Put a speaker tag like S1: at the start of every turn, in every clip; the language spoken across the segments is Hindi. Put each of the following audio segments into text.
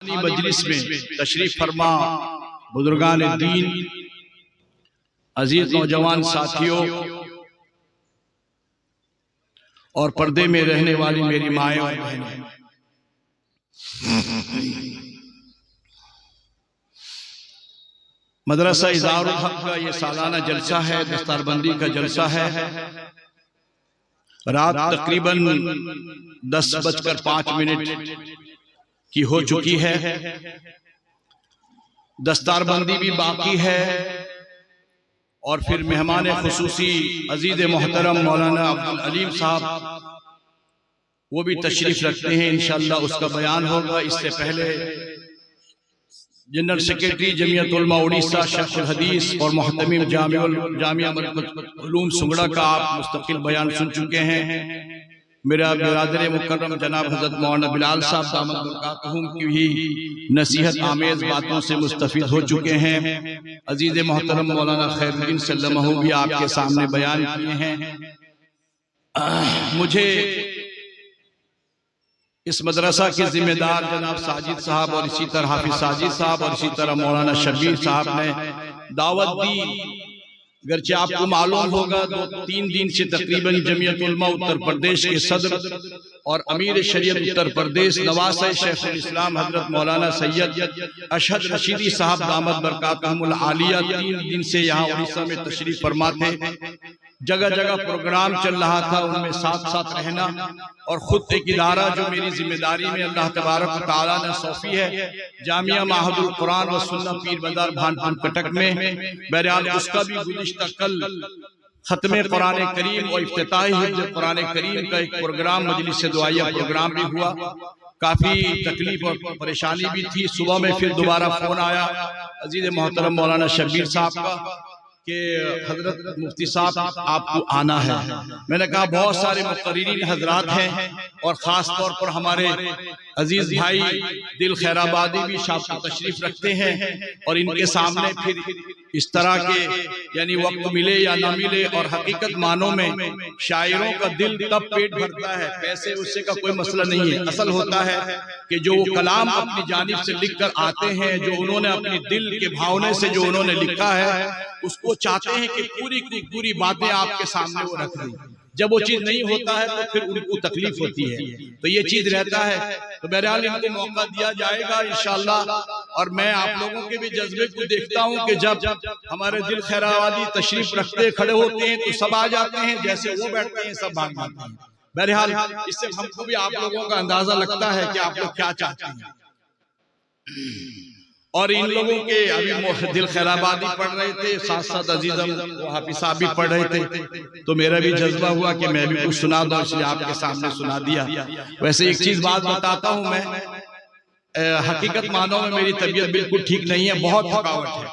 S1: रूहानी मजलिस में तशरीफ फरमा बुजुर्गान दीन, अजीज नौजवान साथियों और पर्दे में रहने वाली मेरी माएँ और बहनें, मदरसा इज़ारुल हक का ये सालाना जलसा है, दस्तारबंदी का जलसा है। रात तकरीबन 10:05 की हो चुकी है। दस्तारबंदी भी बाकी है और फिर मेहमान खुसूसी अजीज मोहतरम मौलाना अब्दुल अलीम साहब वो भी तशरीफ रखते हैं, इंशाअल्लाह उसका बयान होगा। इससे पहले जनरल सेक्रेटरी जमीयत उलमा उड़ीसा शेखुल हदीस और मोहतमिम जामिया मरकज़ उलूम सुंगड़ा का आप मुस्तकिल बयान सुन चुके हैं। मेरा बिरादर मुकर्रम जनाब हज़रत मौलाना बिलाल साहब दामद बरकातहुम की भी नसीहत आमेज बातों से मुस्तफीद हो चुके हैं। अजीज मोहतरम मौलाना खैरुद्दीन सल्लमहु भी आपके सामने बयान किए हैं। मुझे इस मदरसा के जिम्मेदार जनाब साजिद साहब और इसी तरह हाफिज साजिद साहब और इसी तरह मौलाना शबीर साहब ने दावत दी। गर्चे आपको मालूम होगा 2-3 दिन से तकरीबन जमीयत उलमा उत्तर प्रदेश के सदर और अमीर शरीयत उत्तर प्रदेश नवासे शेखुल इस्लाम हजरत मौलाना सैयद अशहद रशीदी साहब दामद बरकातहुमुल आलिया 3 दिन से यहाँ उड़ीसा में तशरीफ फरमा थे। जगह जगह प्रोग्राम चल रहा था, उनमें साथ साथ रहना और खुद एक इदारा जो मेरी जिम्मेदारी में अल्लाह तबारक व तआला ने सौंपी है, जामिया माहदुल कुरान व सुन्नत पीर बाजार भानपुर कटक में, बहरहाल उसका भी गुज़िश्ता कल खत्मे कुरान करीम और इफ्तिताही हिफ्ज़ कुरान करीम का एक प्रोग्राम मजलिस दुआया प्रोग्राम भी हुआ। काफी तकलीफ और परेशानी भी थी। सुबह में फिर दोबारा फोन आया अजीज मोहतरम मौलाना शबीर साहब का कि हजरत मुफ्ती साहब आपको आना है। मैंने कहा बहुत सारे मुक़र्रिरीन हजरात हैं और ख़ास तौर पर हमारे अजीज भाई दिल खैराबादी भी शाह तशरीफ रखते हैं और इनके सामने फिर इस तरह के यानी वक्त मिले या ना मिले और हकीकत मानों में शायरों का दिल तब पेट भरता है, पैसे उससे का कोई मसला नहीं है। असल होता है कि जो कलाम अपनी जानिब से लिख कर आते हैं, जो उन्होंने अपनी दिल के भावने से जो उन्होंने लिखा है, उसको चाहते हैं कि पूरी की पूरी बातें आपके सामने वो रख दें। जब वो चीज नहीं होता है तो फिर उनको तकलीफ होती है, तो ये चीज रहता है। तो बहरहाल इनको मौका दिया जाएगा इंशाअल्लाह। और मैं आप लोगों के भी जज्बे को देखता हूँ कि जब हमारे दिल खैराबादी तशरीफ रखते खड़े होते हैं तो सब आ जाते हैं, जैसे वो बैठते हैं सब भाग जाते हैं। बहरहाल इससे हमको भी आप लोगों का अंदाजा लगता है कि आप लोग क्या चाहते हैं। और इन लोगों के अभी दिल खैराबादी पढ़ रहे थे, साथ साथ अजीजम हाफिज साहब भी पढ़ रहे थे, तो मेरा भी जज्बा हुआ कि मैं भी कुछ सुना दूं, इसलिए आपके सामने सुना दिया। वैसे एक चीज बात बताता हूं, मैं हकीकत मानो में मेरी तबीयत बिल्कुल ठीक नहीं है, बहुत थकावट है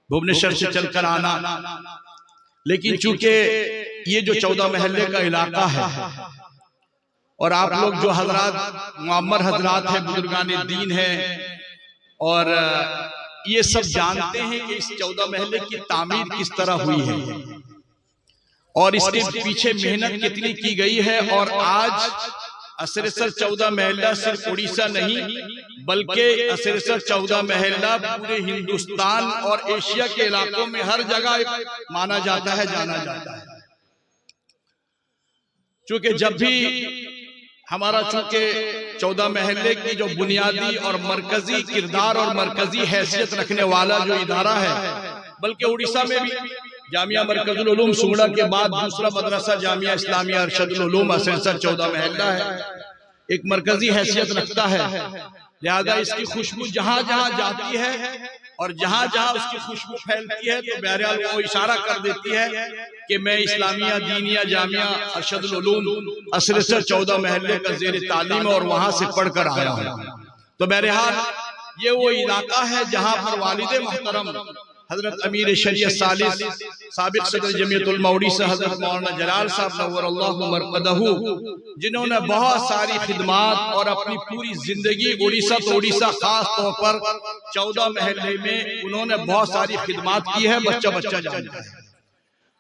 S1: भुवनेश्वर से चलकर आना। लेकिन चूंकि ये जो 14 महल्ले का इलाका है और आप लोग जो हजरात मुअम्मर हजरात हैं, बुजुर्गान दीन है, और ये सब जानते हैं कि इस 14 महल्ले की तामीर किस तरह हुई है और इसके पीछे मेहनत कितनी की गई है। और आज असरसर 14 महल्ला सिर्फ उड़ीसा नहीं बल्कि असरसर 14 महल्ला पूरे हिंदुस्तान और एशिया के इलाकों में हर जगह माना जाता है, जाना जाता है। क्योंकि जब भी हमारा चूंकि 14 महल्ले की जो बुनियादी और मरकजी किरदार और मरकजी हैसियत रखने वाला जो इदारा है, बल्कि उड़ीसा में भी जामिया मरकजुल उलूम सुंगड़ा के बाद दूसरा मदरसा जामिया इस्लामिया अरशदुल उलूम असरसर 14 महल्ला है, एक मरकजी हैसियत रखता है। लिहाजा इसकी खुशबू जहां जहां जाती है और जहां जहां उसकी खुशबू फैलती है तो बहरहाल वो इशारा कर देती है कि मैं इस्लामिया दीनिया जामिया अरशदुल उलूम असरसर 14 महल्ले का ज़ेर तालीम और वहां से पढ़कर आया हूं। तो बहरहाल ये वो इलाका है जहां पर वालिद मोहतरम हजरत अमीर शरीयत सालिस साबिक सदर जमीयत उलमा उड़ीसा हजरत मौलाना जलाल साहब नव्वरल्लाहु मरकदहू, जिन्होंने बहुत सारी खिदमात और अपनी पूरी जिंदगी उड़ीसा तो उड़ीसा खास तौर पर 14 महल्ले में उन्होंने बहुत सारी खिदमात की है, बच्चा बच्चा जानता है।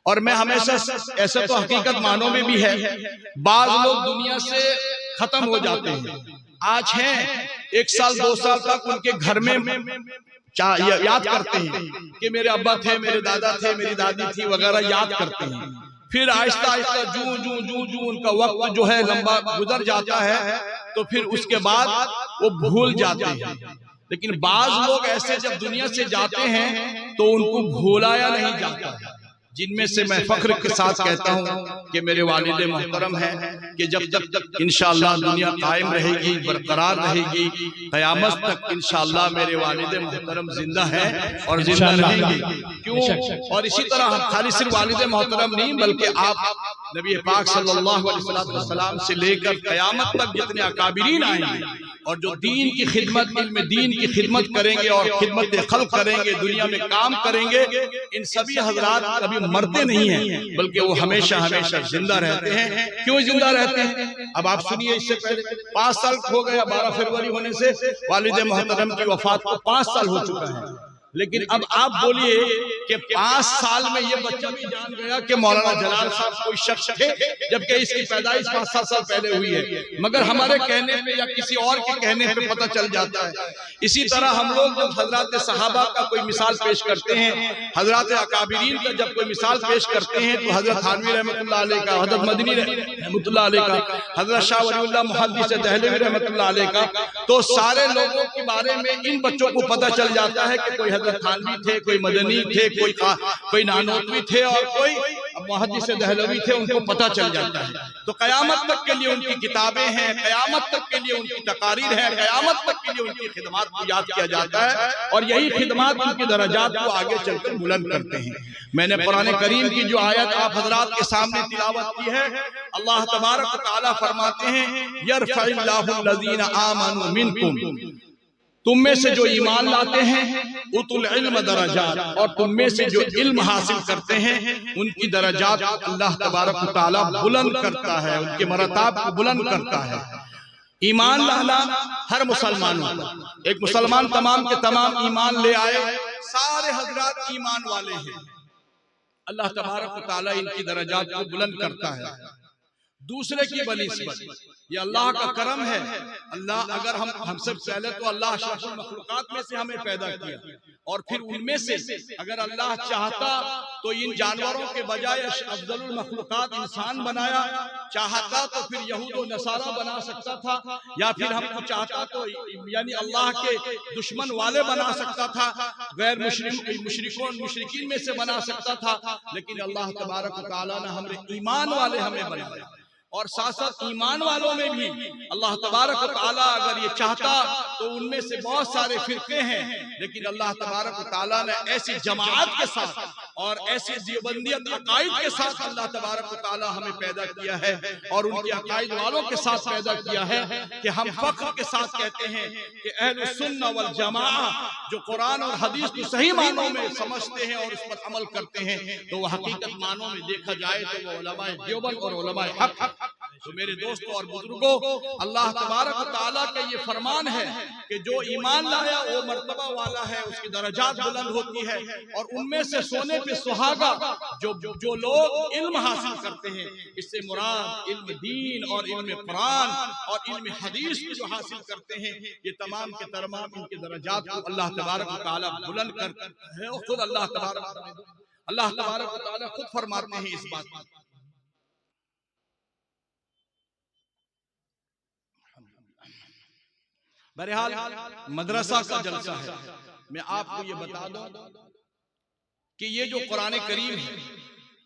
S1: और मैं हमेशा ऐसा तो हकीकत मानों में भी है, बाज लोग दुनिया से खत्म हो जाते हैं आज हैं 1 साल 2 साल तक उनके घर में याद करते हैं कि मेरे अब्बा थे, मेरे दादा थे, मेरी दादी थी वगैरह याद करते हैं। फिर आहिस्ता आहिस्ता जू उनका वक्त जो है लंबा गुजर जाता है तो फिर उसके बाद वो भूल जाते हैं। लेकिन बाज लोग ऐसे जब दुनिया से जाते हैं तो उनको भुलाया नहीं जाता, जिनमें से मैं फख्र के साथ कहता हूं कि मेरे वालिद मोहतरम हैं कि जब तक इंशाअल्लाह दुनिया कायम रहेगी, बरकरार रहेगी, क़यामत तक इंशाअल्लाह मेरे वालिद मोहतरम जिंदा हैं और जिंदा रहेंगे। क्यों? और इसी तरह हम खाली सिर्फ वालिद मोहतरम नहीं बल्कि आप नबी पाक सल्लल्लाहु अलैहि वसल्लम से लेकर क़यामत तक जितने अकाबिरीन आएंगे और जो दीन की खिदमत, इल्म दीन की खिदमत करेंगे और खिदमत खल्क करेंगे, दुनिया में काम करेंगे, इन सभी हजरात कभी मरते नहीं हैं बल्कि वो हमेशा हमेशा जिंदा रहते हैं। क्यों जिंदा रहते हैं? अब आप सुनिए, इससे पहले 5 साल हो गया, 12 फरवरी होने से वालिद मोहतरम की वफात को 5 साल हो चुका है। लेकिन अब आप बोलिए कि 5 साल में ये बच्चा भी जान गया कि मौलाना जलाल साहब कोई शख्स थे, जबकि इसकी पैदाइश 5-7 साल पहले हुई है, मगर हमारे कहने पे या किसी और के कहने पे पता चल जाता है। इसी तरह हम लोग जब हजरत सहाबा का कोई मिसाल पेश करते हैं, हजरत अकाबिरीन का जब कोई मिसाल पेश करते हैं तो हजरत थानवी रहमतुल्लाह अलैह का, हजरत मदनी रहमतुल्लाह अलैह का, हजरत शाह वलीउल्लाह मुहद्दिस दहलवी रहमतुल्लाह अलैह का, तो सारे लोगों के बारे में इन बच्चों को पता चल जाता है कि कोई हजरत थानवी थे, कोई मदनी थे, कोई नानोतवी थे और कोई मुहद्दिस दहलवी थे, उनको पता चल जाता है। तो कयामत तक के लिए उनकी किताबें हैं, कयामत तक के लिए उनकी तकारीर है, कयामत तक के लिए उनकी खिदमत को याद किया जाता है और यही खिदमत उनकी दर्जात को आगे चलकर बुलंद करते हैं। मैंने कुरान करीम की जो आयत आप हजरात के सामने तिलावत की है, अल्लाह तबारक व तआला फरमाते हैं यरफ़इल्लाहु लज़ीना आमनू मिनकुम, तुम में से जो ईमान लाते हैं उतुल इल्म दरजात, और तुम में से जो इल्म हासिल करते हैं उनकी दरजात अल्लाह तबारक व तआला बुलंद करता है, उनके मरतब को बुलंद करता है। ईमान लाना हर मुसलमानों का, एक मुसलमान तमाम के तमाम ईमान ले आए, सारे हजरात ईमान वाले हैं, अल्लाह तबारक व तआला इनकी दरजात को बुलंद करता है। दूसरे की बनिस्बत ये अल्लाह का करम है। अल्लाह अगर हमसे पहले तो अल्लाह अशरफुल मखलूकात में से हमें पैदा किया और फिर उनमें से अगर अल्लाह चाहता तो इन जानवरों के बजाय अफजलुल मखलूकात इंसान बनाया, चाहता तो फिर यहूद और नसारा बना सकता था, या फिर हमको चाहता तो यानी अल्लाह के दुश्मन वाले बना सकता था, गैर मुशरिकीन में से बना सकता था। लेकिन अल्लाह तबारक व तआला ने हमें ईमान वाले हमें बनाया और साथ साथ ईमान वालों में भी अल्लाह तबारक व तआला अगर ये चाहता तो उनमें से बहुत सारे फिरके हैं, लेकिन अल्लाह तबारक व तआला ने ऐसी जमाअत के साथ और ऐसी देवबंदियत अकायद के साथ अल्लाह तबारक व तआला हमें पैदा किया है और उनके अकायद वालों के साथ पैदा किया है कि हम फख्र के साथ कहते हैं कि अहलुस सुन्नह वल जमाअह जो कुरान और हदीस को सही मानों में समझते हैं और उस पर अमल करते हैं, तो वह हकीकत मानों में देखा जाए तो वो उलमाए देवबंद और उलमाए हक। तो मेरे दोस्तों और बुजुर्गों, अल्लाह तबारक व तआला का ये फरमान है कि जो ईमान लाया वो मर्तबा वाला है, उसकी दरजात बुलंद होती है। और उनमें से सोने पे सुहागा जो लोग इल्म हासिल करते हैं, इससे मुराद इल्म दीन और इल्म कुरान और इल्म हदीस जो हासिल करते हैं, ये तमाम के तमाम इनके दरजात को अल्लाह तबारक व तआला बुलंद करता है। और खुद अल्लाह तबारक व तआला खुद फरमाते हैं इस बात को। बहरहाल मदरसा का जलसा है। मैं आपको ये बता दूं कि ये जो कुरान करीम है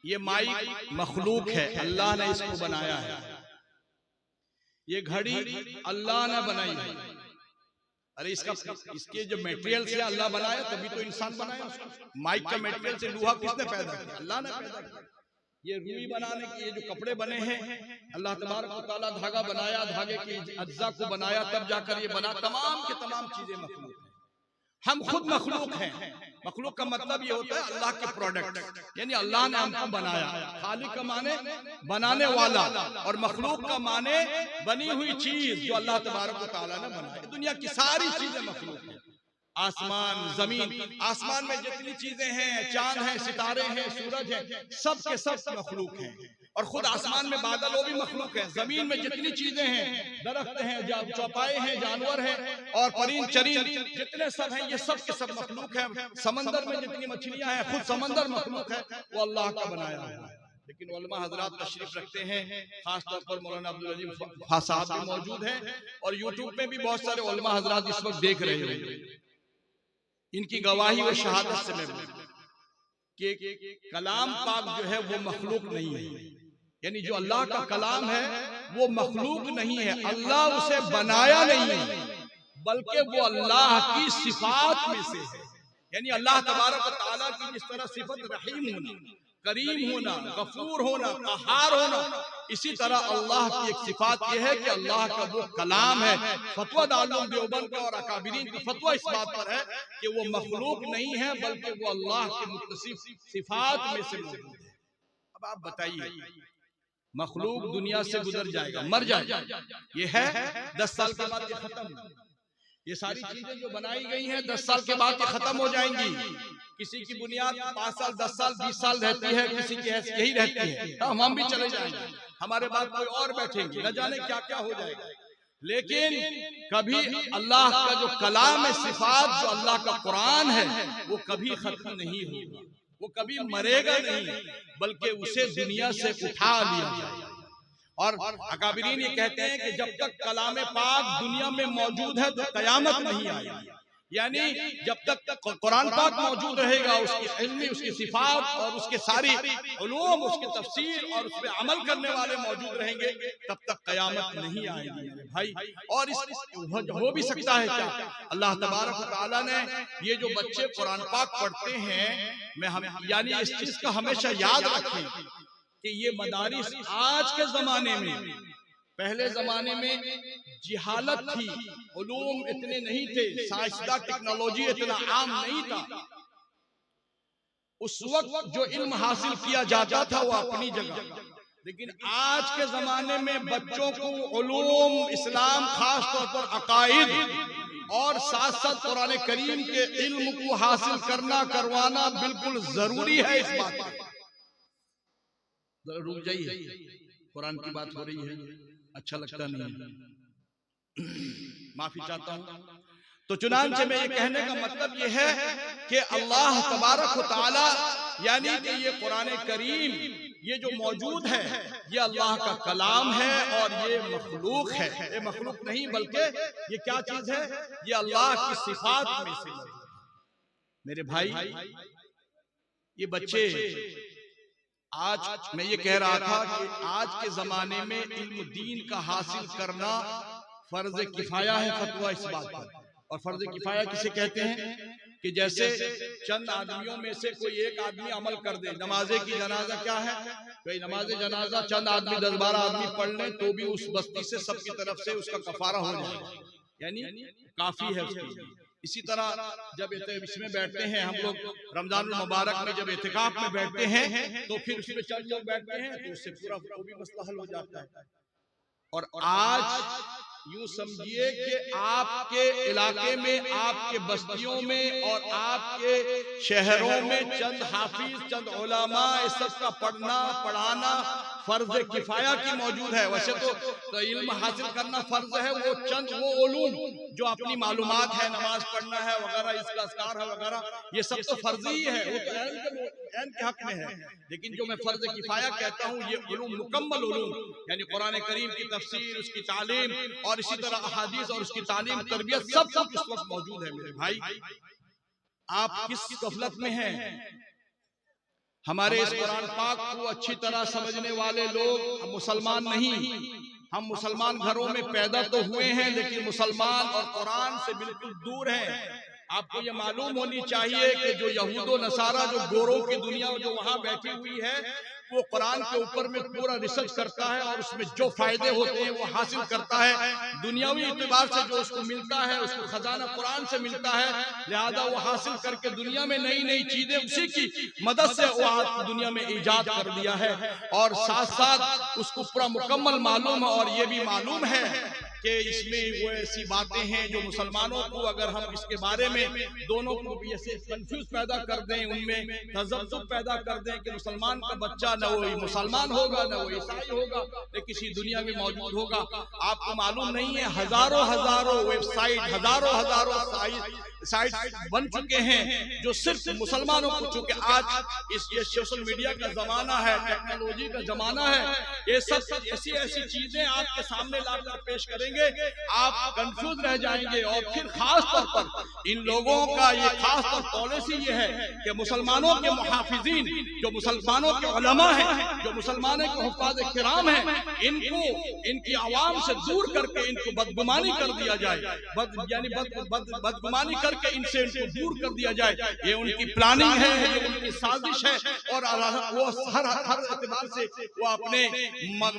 S1: ये माइक मखलूक है, अल्लाह ने इसको बनाया है। ये घड़ी अल्लाह ने बनाई है। अरे इसके जो मटेरियल से अल्लाह बनाया तभी तो इंसान बनाया। माइक का मटेरियल से लोहा किसने पैदा किया? अल्लाह ने पैदा किया। ये रुई बनाने के ये जो कपड़े बने हैं, अल्लाह तबारक व तआला धागा बनाया, धागे के अज्जा को बनाया, तब जाकर ये बना। तमाम के तमाम चीजें मखलूक हैं, हम खुद मखलूक हैं। मखलूक का मतलब ये होता है अल्लाह के प्रोडक्ट, यानी अल्लाह ने हमको बनाया। खालिक का माने बनाने वाला और मखलूक का माने बनी हुई चीज जो अल्लाह तबारक व तआला ने बनाई। दुनिया की सारी चीजें मखलूक हैं, आसमान जमीन, आसमान में जितनी चीजें हैं, चांद हैं, सितारे हैं, सूरज है, सब के सब मखलूक हैं। और खुद आसमान में बादल वो भी मखलूक है, जमीन में जितनी चीजें हैं, दरख्त हैं, चौपाए हैं, जानवर हैं और परिंद चरिंद जितने सब हैं, ये सब के सब मखलूक है। समंदर में जितनी मछलियां हैं, खुद समंदर मखलूक है, वो अल्लाह का बनाया हुआ है। लेकिन उलमा हजरात तशरीफ रखते हैं, खास तौर पर मौलाना अब्दुल अजीम खां साहब भी मौजूद हैं और यूट्यूब में भी बहुत सारे उलमा हजरात इस वक्त देख रहे हैं। इनकी गवाही और शहादत से मैं बोलूं कि कलाम पाक जो है वो मखलूक नहीं है, यानी जो अल्लाह का कलाम है वो मखलूक नहीं है, अल्लाह उसे बनाया नहीं है, बल्कि वो अल्लाह की सिफात में से है। यानी अल्लाह तबारक व तआला की जिस तरह सिफत रहीम होना, करीम होना, गफूर होना, कहार होना, इसी तरह अल्लाह की एक सिफात यह है कि अल्लाह का वो कलाम है। फतवा दारुल देवबंद का और अकाबिरीन का फतवा इस बात पर है कि वो मखलूक नहीं है, बल्कि वो अल्लाह के मुत्तसिफ सिफात में से मौजूद है। अब आप बताइए, मखलूक दुनिया से गुजर जाएगा, मर जाएगा, ये है 10 साल के बाद ये खत्म। ये सारी चीजें जो बनाई गई हैं 10 साल के बाद ये खत्म हो जाएंगी। किसी की बुनियाद 5 साल 10 साल 20 साल रहती है, किसी की यही रहती है, हम भी चले जाएंगे, हमारे बाद कोई और बैठेंगे, न जाने क्या क्या हो जाएगा। लेकिन कभी अल्लाह का जो कलाम है, सिफात जो अल्लाह का कुरान है, वो कभी खत्म नहीं होगा, वो कभी मरेगा नहीं, बल्कि उसे दुनिया से उठा लिया जाएगा। और अकाबिरीन ये कहते हैं कि जब तक कलाम पाक दुनिया में मौजूद है तो कयामत नहीं आएगी। यानी जब तक कुरान पाक मौजूद रहेगा, उसकी इल्मी, उसकी सिफात और उसके सारी उलूम, उसकी तफसीर और उस पर अमल करने वाले मौजूद रहेंगे, तब तक कयामत नहीं आएगी मेरे भाई। और इस हो भी सकता है क्या, अल्लाह तबारक व तआला ने ये जो बच्चे कुरान पाक पढ़ते हैं, यानी इस चीज का हमेशा याद रखें कि ये मदारिस आज के जमाने में, पहले जमाने में जिहालत थी, उलूम इतने नहीं थे, साइंसदा टेक्नोलॉजी इतना आम नहीं था। उस वक्त जो इल्म हासिल किया जाता था वो अपनी जगह, लेकिन आज के जमाने में बच्चों को उलूम इस्लाम, खास तौर पर अकाइद और साथ साथ कुरान करीम के इल्म को हासिल करना, करवाना बिल्कुल जरूरी है। इस बात पर रुक जाइए, कुरान की बात हो रही है, अच्छा लगता नहीं है, माफी चाहता हूं। तो चुनांचे में ये कहने का मतलब ये है कि अल्लाह तबारक व तआला, यानी कि ये कुरान करीम ये जो मौजूद है ये अल्लाह का कलाम है और ये मखलूक है। ये मखलूक नहीं बल्कि ये क्या चीज है, ये अल्लाह की सिफात में से। मेरे भाई, ये बच्चे, आज मैं ये कह रहा था कि आज के जमाने में इल्म दीन का हासिल करना फर्ज किफाया है, फतवा इस बात पर। और फर्ज किफाया किसे कहते हैं कि जैसे चंद आदमियों में से कोई एक आदमी अमल कर दे। नमाजे की जनाजा क्या है भाई, नमाजे जनाजा चंद आदमी 10-12 आदमी पढ़ लें तो भी उस बस्ती से सबकी तरफ से उसका कफारा हो जाएगा, यानी काफी है उसकी। इसी तरह जब इसमें बैठते हैं हम लोग, रमजानुल मुबारक में जब इतिकाफ में बैठते हैं तो फिर उसमें चंद लोग बैठते हैं तो उससे पूरा वो भी मसला हल हो जाता है। और आज यूं समझिए कि आपके इलाके में, आपके बस्तियों में और आपके शहरों में चंद हाफिज, चंद उलमा, इस सब का पढ़ना पढ़ाना फर्ज किफाया की मौजूद है। वैसे तो इल्म हासिल करना फर्ज है, वो चंद वो उलूम जो अपनी मालूमात है, नमाज पढ़ना है वगैरह, इसका अस्कार है वगैरह, ये सब तो फर्ज ही है, वो तो ऐन के हक में है। लेकिन जो मैं फर्ज किफाया कहता हूँ, ये उलूम, मुकम्मल उलूम, यानी कुरान करीम की तफसीर, उसकी तालीम और इसी तरह अहादीस और उसकी तालीम, तरबियत, सब कुछ इस वक्त मौजूद है। मेरे भाई, आप किस गफलत में हैं? हमारे इस कुरान पाक को अच्छी तरह समझने वाले लोग मुसलमान नहीं, हम मुसलमान घरों में पैदा तो हुए हैं लेकिन मुसलमान और कुरान से बिल्कुल दूर हैं। आपको ये मालूम होनी चाहिए कि जो यहूदो नसारा, जो गोरों की दुनिया जो वहां बैठी हुई है, वो कुरान के ऊपर में पूरा रिसर्च करता है और उसमें जो फायदे होते हैं वो हासिल करता है। दुनियावी इत्तेबार से जो उसको मिलता है, उसको खजाना कुरान से मिलता है, लिहाजा वो हासिल करके दुनिया में नई नई चीजें उसी की मदद से वो आज दुनिया में ईजाद कर दिया है। और साथ साथ उसको पूरा मुकम्मल मालूम है और ये भी मालूम है कि इसमें वो ऐसी बातें हैं जो मुसलमानों को, अगर हम इसके बारे में दोनों को भी ऐसे कंफ्यूज पैदा कर दें, उनमें तज़ब्ज़ुब पैदा कर दें कि मुसलमान का बच्चा न वो मुसलमान होगा न वो ईसाई होगा न किसी दुनिया में मौजूद होगा। आपको मालूम नहीं है, हजारों हजारों वेबसाइट, हजारों साइट बन चुके हैं जो सिर्फ मुसलमानों को, चूंकि आज ये सोशल मीडिया का जमाना है, टेक्नोलॉजी का जमाना है, ये सब ऐसी ऐसी चीजें आपके सामने लाकर पेश करेंगे, आप कंफ्यूज रह जाएंगे। और फिर खास तौर पर इन लोगों का ये खास तौर पॉलिसी ये है कि मुसलमानों के मुहाफिजीन, जो मुसलमानों के उलमा हैं, जो मुसलमानों के हुफ़ाज़ किराम हैं, इनको इनकी आवाम से दूर करके इनको बदगुमानी कर दिया जाए, बदगुमानी करके इनसे इनको दूर कर दिया जाए। ये उनकी प्लानिंग है, ये उनकी साजिश है, और वो हर एतबार से वो अपने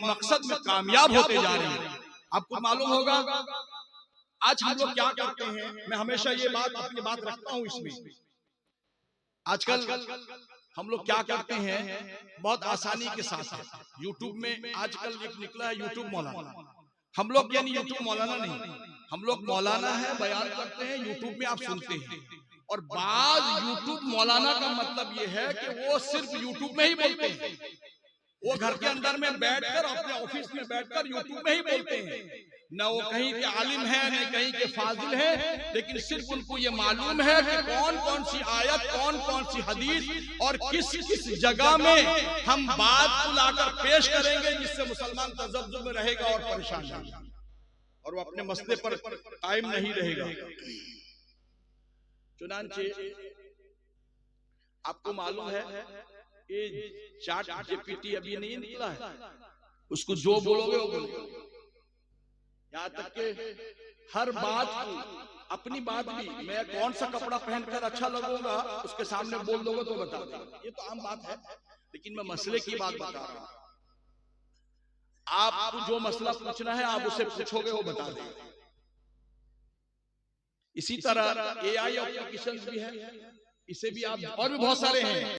S1: मकसद में कामयाब होते जा रहे हैं। आपको मालूम होगा आज हम लोग क्या करते हैं, मैं हमेशा ये अपनी बात रखता हूं इसमें। आजकल हम लोग क्या करते हैं, बहुत आसानी के साथ यूट्यूब में आजकल एक निकला है यूट्यूब मौलाना। हम लोग यानी यूट्यूब मौलाना नहीं, हम लोग मौलाना है, बयान करते हैं, यूट्यूब में आप सुनते हैं। और बाज यूट्यूब मौलाना का मतलब ये है कि वो सिर्फ यूट्यूब में ही बोलते हैं, वो घर के अंदर में बैठकर, अपने ऑफिस में बैठकर यूट्यूब में ही बोलते हैं। न वो कहीं के आलिम है, न कहीं के फाजिल है, लेकिन सिर्फ उनको ये मालूम है कि कौन कौन सी आयत, कौन कौन सी हदीस और किस किस जगह में हम बात को लाकर पेश करेंगे जिससे मुसलमान तज़ब्ज़ुब में रहेगा और परेशान रहेगा, और वो अपने मसले पर कायम नहीं रहेगा। चुनांचे आपको मालूम है ये चैट जीपीटी अभी नहीं निकला है, उसको जो बोलोगे वो बोलोगे, यहाँ तक के हर बात को, अपनी बात भी, मैं कौन सा कपड़ा पहनकर अच्छा लगूंगा उसके सामने बोल दोगे तो बता देगा, ये तो आम बात है। लेकिन मैं मसले की बात बता रहा हूं, आपको जो मसला पूछना है आप उसे पूछोगे वो बता देगा। इसी तरह एआई एप्लीकेशंस भी है, इसे भी आप, और भी बहुत सारे हैं।